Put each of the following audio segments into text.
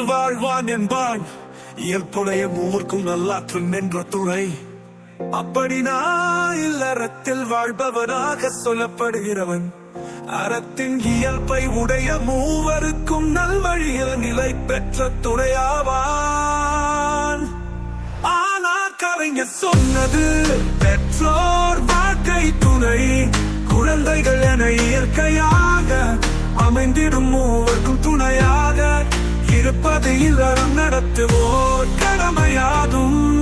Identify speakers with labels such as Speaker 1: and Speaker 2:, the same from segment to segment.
Speaker 1: வாழ்வான் என்பான் இயல்புடைய மூர்க்கும் நல்லாற்றும் என்ற துணை. அப்படி நான் இல்லறத்தில் வாழ்பவனாக சொல்லப்படுகிறவன் அறத்தின் இயல்பை உடைய மூவருக்கும் நல்வழியில் நிலை பெற்ற துணையாவான். ஆனா கலைஞர் சொன்னது பெற்றோர் வாழ்க்கை துணை, குழந்தைகள் என இயற்கையாக அமைந்திடும் மூவருக்கும் துணையாக இருப்பது இல்லறம் நடத்துவோர் கடமையாகும்.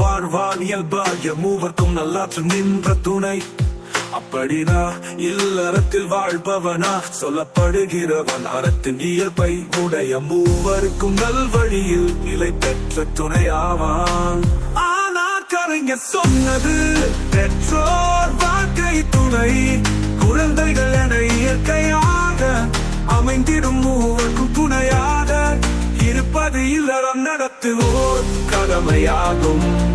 Speaker 1: வாழ்வான் இயல்பாய மூவர்க்கும் நல்லாற்று நின்ற துணை. அப்படினா இல்லறத்தில் வாழ்பவனா சொல்லப்படுகிறவன் அறத்தின் இயல்பை உடைய மூவருக்கும் நல்வழியில் நிலை பெற்ற துணையாவான். ஆனா கலைஞர் சொன்னது பெற்றோர் வாழ்க்கை துணை, குழந்தைகள் என இயற்கையாக அமைந்திடும் மூவருக்கும் துணையாக இருப்பது இல்லறம் நடத்துவோர் கடமையாகும்.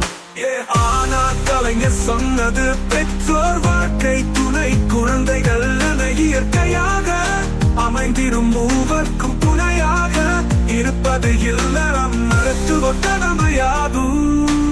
Speaker 1: ஆனா கலைஞர் சொன்னது பெற்றோர் வாழ்க்கை துணை, குழந்தைகள் என இயற்கையாக அமைந்திடும் மூவர்க்கும் துணையாக இருப்பது இல்லறம் நடத்துவோர் கடமையாகும்.